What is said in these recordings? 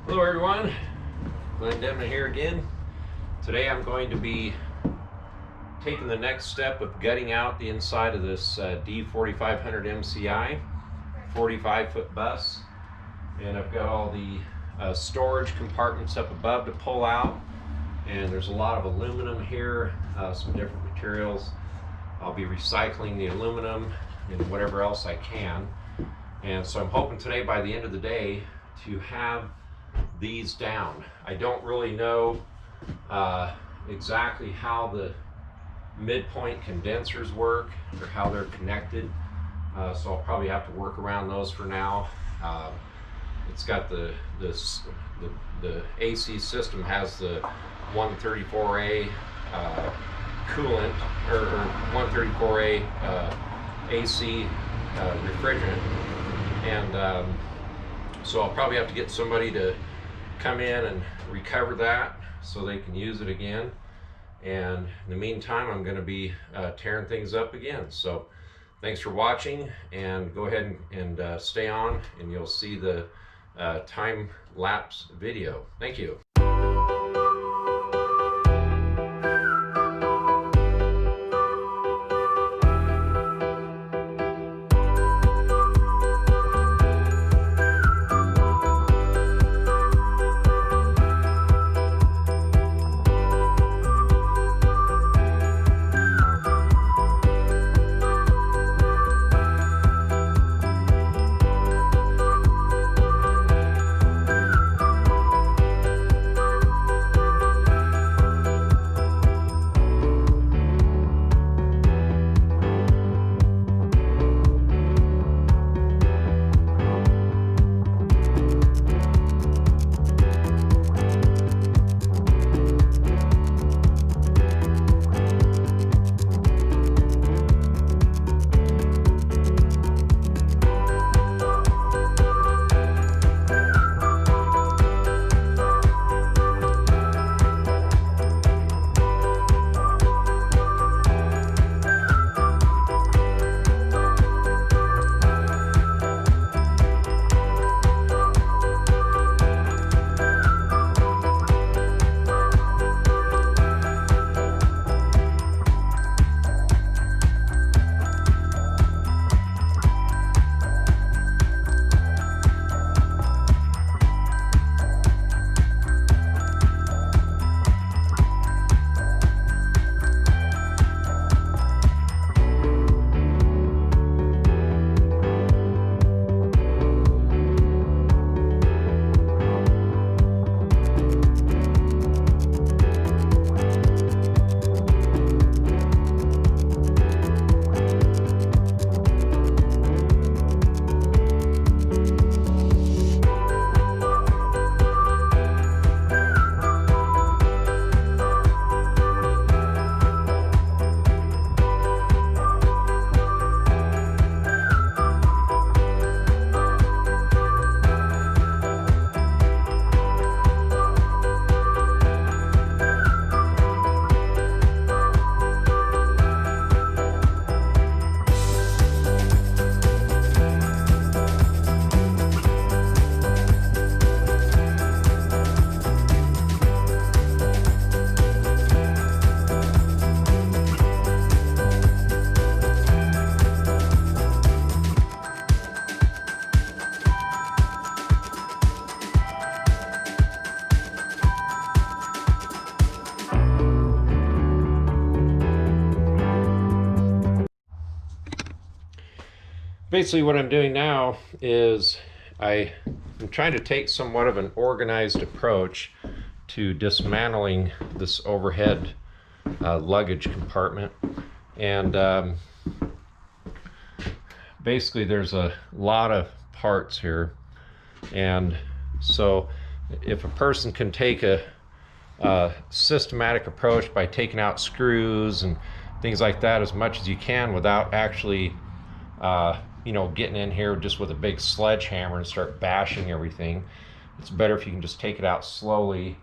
Hello everyone, Glenn Demna here again. Today I'm going to be taking the next step of gutting out the inside of this D4500 MCI 45-foot bus, and I've got all the storage compartments up above to pull out, and there's a lot of aluminum here, some different materials. I'll be recycling the aluminum and whatever else I can, and so I'm hoping today by the end of the day to have these down. I don't really know exactly how the midpoint condensers work or how they're connected, so I'll probably have to work around those for now. It's got the AC system has the 134A coolant or 134A AC refrigerant, and so I'll probably have to get somebody to come in and recover that so they can use it again. And in the meantime, I'm going to be tearing things up again. So thanks for watching, and go ahead and stay on, and you'll see the time-lapse video. Thank you. Basically what I'm doing now is I'm trying to take somewhat of an organized approach to dismantling this overhead luggage compartment, and basically there's a lot of parts here, and so if a person can take a systematic approach by taking out screws and things like that as much as you can without actually getting in here just with a big sledgehammer and start bashing everything. It's better if you can just take it out slowly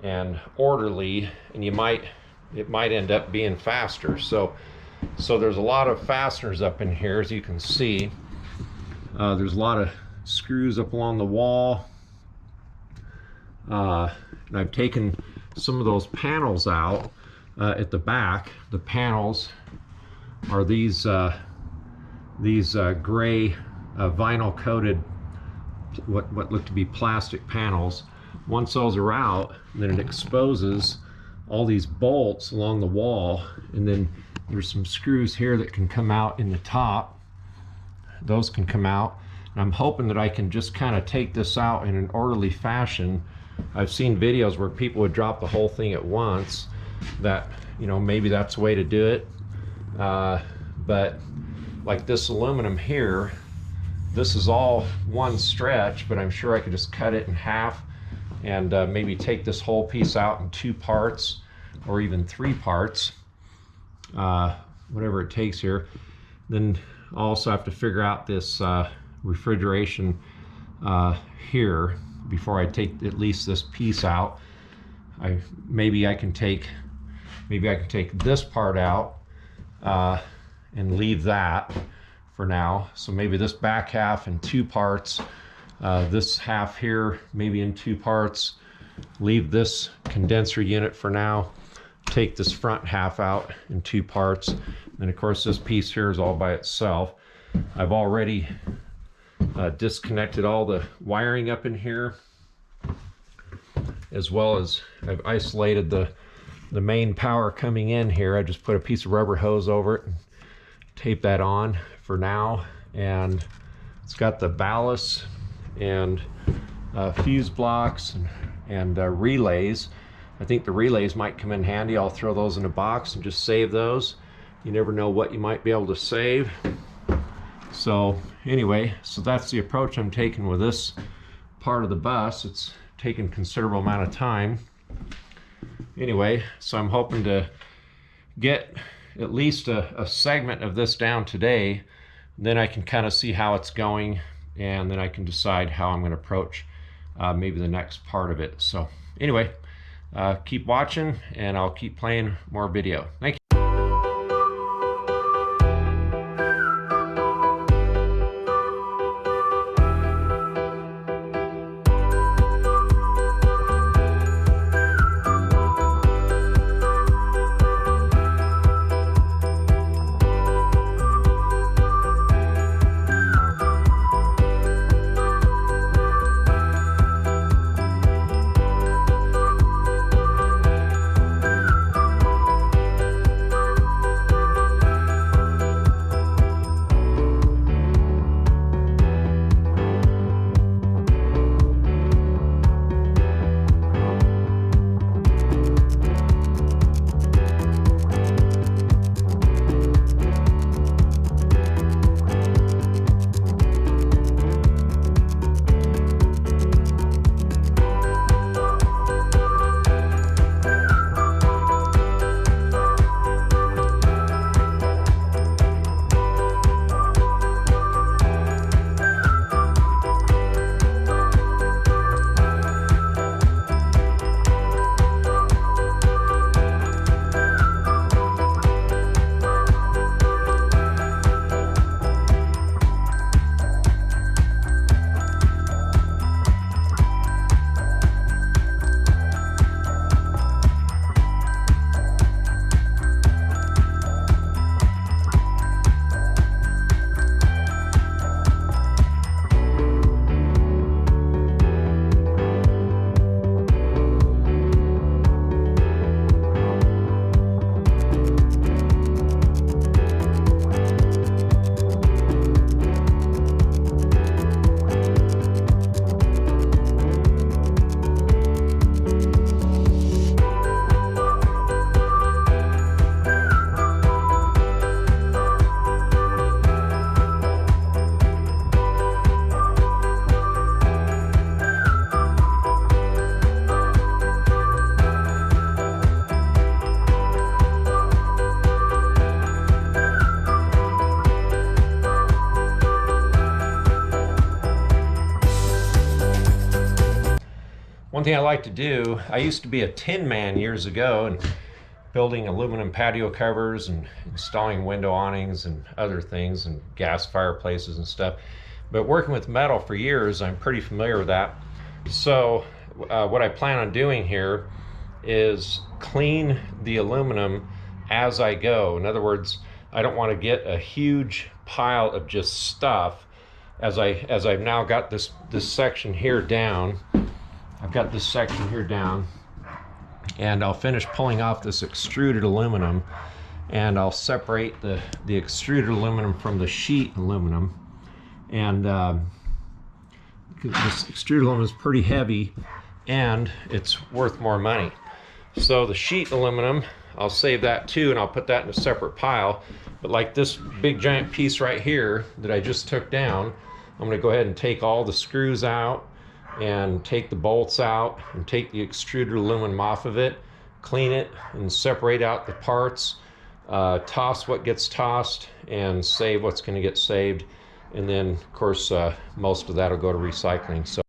and orderly, and it might end up being faster. So there's a lot of fasteners up in here, as you can see. There's a lot of screws up along the wall. And I've taken some of those panels out at the back. The panels are these gray vinyl coated, what look to be plastic panels. Once those are out, then it exposes all these bolts along the wall, and then there's some screws here that can come out in the top. Those can come out, and I'm hoping that I can just kind of take this out in an orderly fashion. I've seen videos where people would drop the whole thing at once. That, you know, maybe that's the way to do it, but like this aluminum here, this is all one stretch, but I'm sure I could just cut it in half and maybe take this whole piece out in 2 parts or even 3 parts, whatever it takes here. Then I'll also have to figure out this refrigeration here before I take at least this piece out. Maybe I can take this part out and leave that for now. So maybe this back half in 2 parts, this half here maybe in 2 parts, leave this condenser unit for now, take this front half out in 2 parts, and of course this piece here is all by itself. I've already disconnected all the wiring up in here, as well as I've isolated the main power coming in here. I just put a piece of rubber hose over it and tape that on for now, and it's got the ballast and fuse blocks and relays. I think the relays might come in handy. I'll throw those in a box and just save those. You never know what you might be able to save. So anyway, so that's the approach I'm taking with this part of the bus. It's taken a considerable amount of time. Anyway, so I'm hoping to get at least a segment of this down today. Then I can kind of see how it's going, and then I can decide how I'm going to approach maybe the next part of it. So anyway, keep watching and I'll keep playing more video. Thank you. One thing I like to do, I used to be a tin man years ago and building aluminum patio covers and installing window awnings and other things and gas fireplaces and stuff. But working with metal for years, I'm pretty familiar with that. So what I plan on doing here is clean the aluminum as I go. In other words, I don't want to get a huge pile of just stuff as I've now got this section here down. I've got this section here down, and I'll finish pulling off this extruded aluminum, and I'll separate the extruded aluminum from the sheet aluminum. And this extruded aluminum is pretty heavy and it's worth more money. So the sheet aluminum, I'll save that too, and I'll put that in a separate pile. But like this big giant piece right here that I just took down, I'm going to go ahead and take all the screws out and take the bolts out and take the extruded aluminum off of it, clean it and separate out the parts, toss what gets tossed and save what's going to get saved. And then of course most of that will go to recycling. So